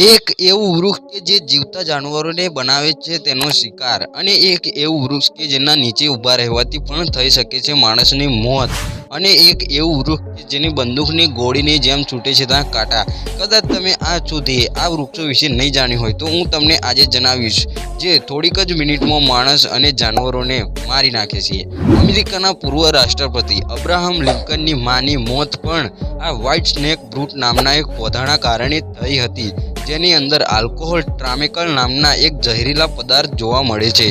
એક એવું વૃક્ષ કે જે જીવતા જાનવરોને બનાવે છે તેનો શિકાર, અને એક એવું વૃક્ષ કે જેના નીચે ઊભા રહેવાથી પણ થઈ શકે છે માણસની મોત, અને એક એવું વૃક્ષ કે જેની બંદૂકની ગોળીની જેમ છૂટે છે ત્યાં કાંટા. કદાચ તમે આ સુધી આ વૃક્ષો વિશે નહીં જાણ્યું હોય તો હું તમને આજે જણાવીશ, જે થોડીક જ મિનિટમાં માણસ અને જાનવરોને મારી નાખે છે. અમેરિકાના પૂર્વ રાષ્ટ્રપતિ અબ્રાહમ લિંકનની માની મોત પણ આ વ્હાઇટ સ્નેક બ્રૂટ નામના એક પૌધાના કારણે થઈ હતી, જેની અંદર આલ્કોહોલ ટ્રામેકલ નામના એક ઝેરીલા પદાર્થ જોવા મળે છે.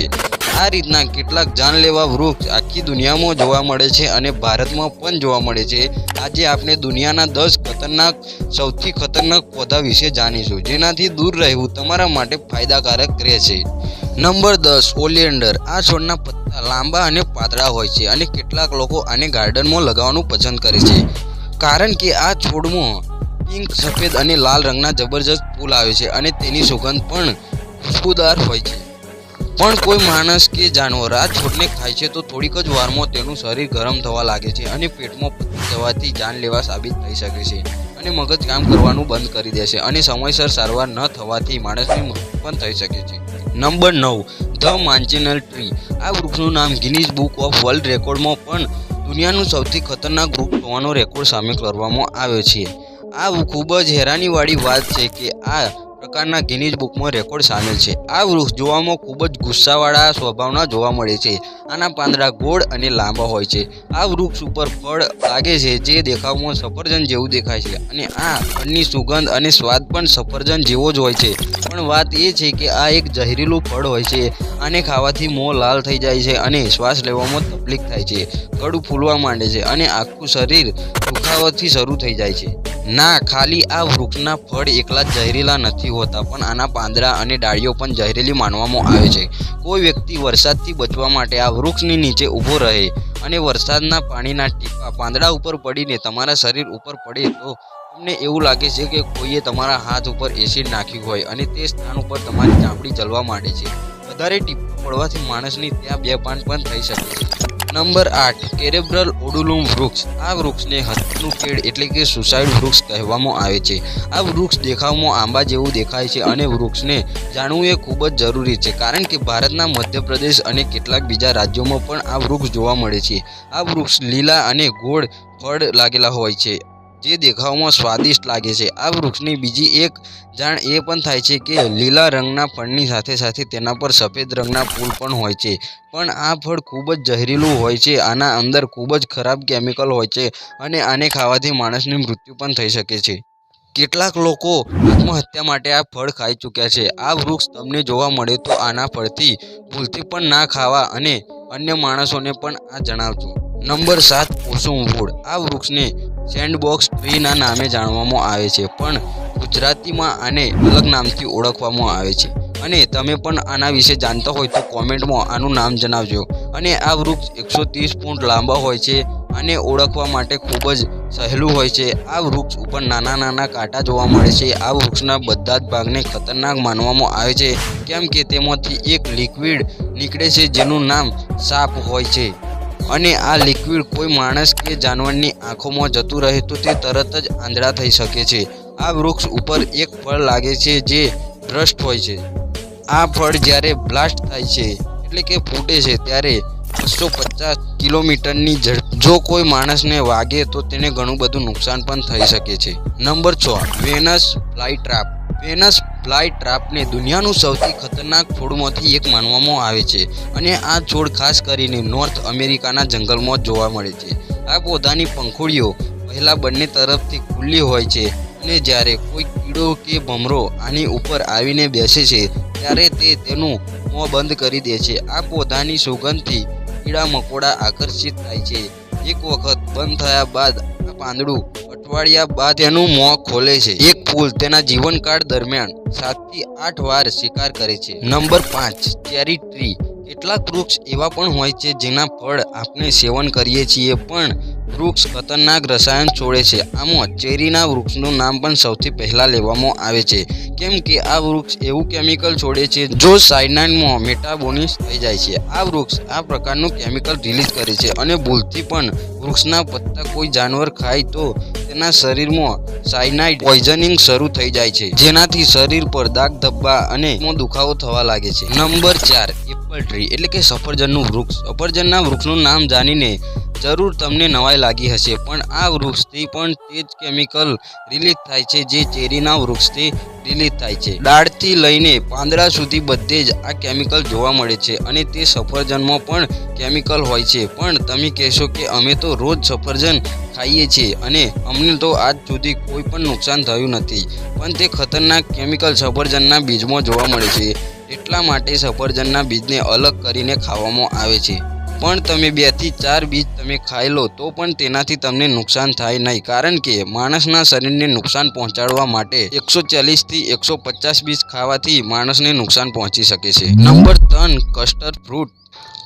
આ રીતના કેટલાક જાનલેવા વૃક્ષ આખી દુનિયામાં જોવા મળે છે અને ભારતમાં પણ જોવા મળે છે. આજે આપણે દુનિયાના 10 સૌથી ખતરનાક પૌધા વિશે જાણીશું, જેનાથી દૂર રહેવું તમારા માટે ફાયદાકારક રહેશે. નંબર 10, ઓલિયન્ડર. આ છોડના પત્તા લાંબા અને પાતળા હોય છે અને કેટલાક લોકો આને ગાર્ડનમાં લગાવવાનું પસંદ કરે છે, કારણ કે આ છોડમાં પિંક, સફેદ અને લાલ રંગના જબરજસ્ત ફૂલ આવે છે અને તેની સુગંધ પણ ખુશ્બુદાર હોય છે. પણ કોઈ માણસ કે જાનવર આ છોડને ખાય છે તો થોડીક જ વારમાં તેનું શરીર ગરમ થવા લાગે છે અને પેટમાં પથરી જવાથી જાનલેવા સાબિત થઈ શકે છે, અને મગજ કામ કરવાનું બંધ કરી દેશે, અને સમયસર સારવાર ન થવાથી માણસની મૃત્યુ પણ થઈ શકે છે. Number 9, the manchineel tree. આ વૃક્ષનું નામ ગિનીઝ બુક ઓફ વર્લ્ડ રેકોર્ડમાં પણ દુનિયાનું સૌથી ખતરનાક વૃક્ષ હોવાનો રેકોર્ડ સામેલ કરવામાં આવ્યો છે. આ ખૂબ જ હેરાનીવાળી વાત છે કે આ પ્રકારના ગિનીઝ બુકમાં રેકોર્ડ સામેલ છે. આ વૃક્ષ જોવામાં ખૂબ જ ગુસ્સાવાળા સ્વભાવના જોવા મળે છે. આના પાંદડા ગોળ અને લાંબા હોય છે. આ વૃક્ષ ઉપર ફળ લાગે છે જે દેખાવમાં સફરજન જેવું દેખાય છે, અને આ ફળની સુગંધ અને સ્વાદ પણ સફરજન જેવો જ હોય છે. પણ વાત એ છે કે આ એક ઝેરીલું ફળ હોય છે. આને ખાવાથી મોં લાલ થઈ જાય છે અને શ્વાસ લેવામાં તકલીફ થાય છે, ગળું ફૂલવા માંડે છે અને આખું શરીર દુખાવાથી શરૂ થઈ જાય છે. ના, ખાલી આ વૃક્ષના ફળ એકલા જ ઝેરીલા નથી હોતા, પણ આના પાંદડા અને ડાળીઓ પણ ઝેરીલી માનવામાં આવે છે. કોઈ વ્યક્તિ વરસાદથી બચવા માટે આ વૃક્ષની નીચે ઊભો રહે અને વરસાદના પાણીના ટીપાં પાંદડા ઉપર પડીને તમારા શરીર ઉપર પડે તો તમને એવું લાગે છે કે કોઈએ તમારા હાથ ઉપર એસિડ નાખ્યું હોય, અને તે સ્થાન ઉપર તમારી ચામડી જલવા માંડે છે. વધારે ટીપાં પડવાથી માણસની ત્યાં બેભાન પણ થઈ શકે છે. નંબર 8, કેરેબ્રલ ઓડુલુમ વૃક્ષ. આ વૃક્ષને હત્યાનું પેડ એટલે કે સુસાઇડ વૃક્ષ કહેવામાં આવે છે. આ વૃક્ષ દેખાવમાં આંબા જેવું દેખાય છે, અને વૃક્ષને જાણવું એ ખૂબ જ જરૂરી છે, કારણ કે ભારતના મધ્યપ્રદેશ અને કેટલાક બીજા રાજ્યોમાં પણ આ વૃક્ષ જોવા મળે છે. આ વૃક્ષ લીલા અને ગોળ ફળ લાગેલા હોય છે, જે દેખાવમાં સ્વાદિષ્ટ લાગે છે. આ વૃક્ષની બીજી એક જાણ એ પણ થાય છે કે લીલા રંગના ફળની સાથે સાથે તેના પર સફેદ રંગના ફૂલ પણ હોય છે. પણ આ ફળ ખૂબ જ ઝેરીલું હોય છે. આના અંદર ખૂબ જ ખરાબ કેમિકલ હોય છે, અને આને ખાવાથી માણસની મૃત્યુ પણ થઈ શકે છે. કેટલાક લોકો આત્મહત્યા માટે આ ફળ ખાઈ ચૂક્યા છે. આ વૃક્ષ તમને જોવા મળે તો આના ફળથી ભૂલથી પણ ના ખાવા, અને અન્ય માણસોને પણ આ જણાવજો. નંબર 7, કુસુમ વુડ. આ વૃક્ષને સેન્ડબોક્સ ટ્રીના નામે જાણવામાં આવે છે, પણ ગુજરાતીમાં આને અલગ નામથી ઓળખવામાં આવે છે. અને તમે પણ આના વિશે જાણતા હોય તો કોમેન્ટમાં આનું નામ જણાવજો. અને આ વૃક્ષ 130 ફૂટ લાંબા હોય છે. આને ઓળખવા માટે ખૂબ જ સહેલું હોય છે. આ વૃક્ષ ઉપર નાના નાના કાંટા જોવા મળે છે. આ વૃક્ષના બધા જ ભાગને ખતરનાક માનવામાં આવે છે, કેમ કે તેમાંથી એક લિક્વિડ નીકળે છે જેનું નામ સાપ હોય છે, અને આ લિક્વિડ કોઈ માણસ કે જાનવરની આંખોમાં જતું રહે તો તે તરત જ આંધળા થઈ શકે છે. આ વૃક્ષ ઉપર એક ફળ લાગે છે જે બ્રસ્ટ હોય છે. આ ફળ જ્યારે બ્લાસ્ટ થાય છે એટલે કે ફૂટે છે ત્યારે 250 કિલોમીટરની ઝડપ. જો કોઈ માણસને વાગે તો તેને ઘણું બધું નુકસાન પણ થઈ શકે છે. નંબર 6, વેનસ ફ્લાયટ્રાપ. વેનસ ફ્લાયટ્રાપને દુનિયાનું સૌથી ખતરનાક છોડમાંથી એક માનવામાં આવે છે, અને આ છોડ ખાસ કરીને નોર્થ અમેરિકાના જંગલમાં જોવા મળે છે. આ પૌધાની પંખુડીઓ પહેલા બંને તરફથી ખુલ્લી હોય છે, અને જ્યારે કોઈ કીડો કે ભમરો આની ઉપર આવીને બેસે છે ત્યારે તે તેનું મોં બંધ કરી દે છે. આ પૌધાની સુગંધથી કીડા મકોડા આકર્ષિત થાય છે. એક વખત બંધ થયા બાદ આ પાંદડું અઠવાડિયા બાદ તેનું મોં ખોલે છે. એક ફૂલ તેના જીવનકાળ દરમિયાન 7 થી 8 વાર શિકાર કરે છે. Number 5, cherry tree. કેટલાક વૃક્ષ એવા પણ હોય છે જેના ફળ આપણે સેવન કરીએ છીએ, પણ વૃક્ષ ખતરનાક રસાયણ છોડે છે. આમાં ચેરીના વૃક્ષનું નામ પણ સૌથી પહેલાં લેવામાં આવે છે, કેમ કે આ વૃક્ષ એવું કેમિકલ છોડે છે જો સાયનાઇડમાં મેટાબોલિઝ થઈ જાય છે. આ વૃક્ષ આ પ્રકારનું કેમિકલ રિલીઝ કરે છે અને ભૂલથી પણ વૃક્ષના પત્તા કોઈ જાનવર ખાય તો તેના શરીરમાં સાયનાઇડ પોઈઝનિંગ શરૂ થઈ જાય છે, જેનાથી શરીર પર દાગ ધબ્બા અને દુખાવો થવા લાગે છે. નંબર 4, એપલ ટ્રી એટલે કે સફરજનનું વૃક્ષ. સફરજનના વૃક્ષનું નામ જાણીને જરૂર તમને નવાઈ લાગી હશે, પણ આ વૃક્ષથી પણ તે જ કેમિકલ રિલીઝ થાય છે જે ચેરીના વૃક્ષથી રિલીઝ થાય છે. ડાળથી લઈને પાંદડા સુધી બધે જ આ કેમિકલ જોવા મળે છે અને તે સફરજનમાં પણ કેમિકલ હોય છે. પણ તમે કહેશો કે અમે તો રોજ સફરજન ખાઈએ છીએ અને અમને તો આજ સુધી કોઈ પણ નુકસાન થયું નથી, પણ તે ખતરનાક કેમિકલ સફરજનના બીજમાં જોવા મળે છે. એટલા માટે સફરજનના બીજને અલગ કરીને ખાવામાં આવે છે. પણ તમે 2 થી 4 બીજ તમે ખાઈ લો તો પણ તેનાથી તમને નુકસાન થાય નહીં, કારણ કે માણસના શરીરને નુકસાન પહોંચાડવા માટે 140 થી 150 બીજ ખાવાથી માણસને નુકસાન પહોંચી શકે છે. Number 3, custard fruit.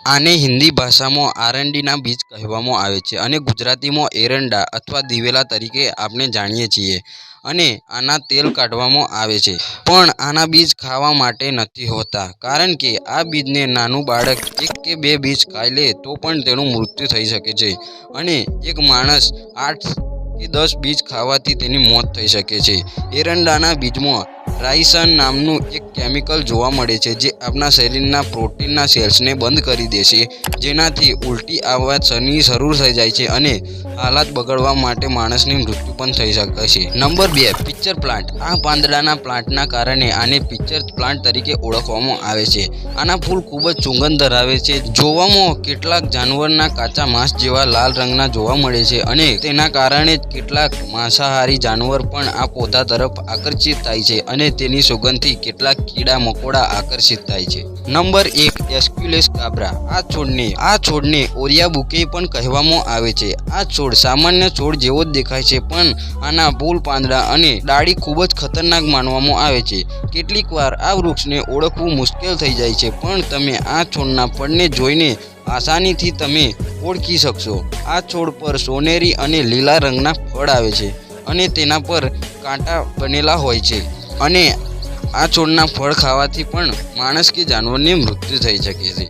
આને હિન્દી ભાષામાં આરંડીના બીજ કહેવામાં આવે છે અને ગુજરાતીમાં એરંડા અથવા દિવેલા તરીકે આપણે જાણીએ છીએ. અને આના તેલ કાઢવામાં આવે છે, પણ આના બીજ ખાવા માટે નથી હોતા, કારણ કે આ બીજને નાનું બાળક 1 કે 2 બીજ ખાઈ લે તો પણ તેનું મૃત્યુ થઈ શકે છે અને એક માણસ 8 કે 10 બીજ ખાવાથી તેની મોત થઈ શકે છે. એરંડાના બીજમાં રાઇસન નામનું એક કેમિકલ જોવા મળે છે જે આપણા શરીરના પ્રોટીનના સેલ્સને બંધ કરી દેશે, જેનાથી ઉલટી આવવાની શરૂ થઈ જાય છે અને હાલત બગડવા માટે માણસની મૃત્યુ પણ થઈ શકે છે. Number 2, picture plant. આ પાંદડાના પ્લાન્ટના કારણે આને પિક્ચર પ્લાન્ટ તરીકે ઓળખવામાં આવે છે. આના ફૂલ ખૂબ જ સુગંધ ધરાવે છે. જોવામાં કેટલાક જાનવરના કાચા માંસ જેવા લાલ રંગના જોવા મળે છે અને તેના કારણે જ કેટલાક માંસાહારી જાનવર પણ આ પૌધા તરફ આકર્ષિત થાય છે અને તેની સુગંધથી કેટલાક કીડા મકોડા આકર્ષિત થાય છે. નંબર 1, એસ્ક્યુલેસ કાબ્રા. આ છોડને ઓરિયા બુકે પણ કહેવામાં આવે છે. આ છોડ સામાન્ય છોડ જેવો જ દેખાય છે, પણ આના ફૂલ, પાંદડા અને ડાળી ખૂબ જ ખતરનાક માનવામાં આવે છે. કેટલીક વાર આ વૃક્ષને ઓળખવું મુશ્કેલ થઈ જાય છે, પણ તમે આ છોડના ફળને જોઈને આસાનીથી તમે ઓળખી શકશો. આ છોડ પર સોનેરી અને લીલા રંગના ફળ આવે છે અને તેના પર કાંટા બનેલા હોય છે અને આ છોડના ફળ ખાવાથી પણ માણસ કે જાનવરની મૃત્યુ થઈ શકે છે.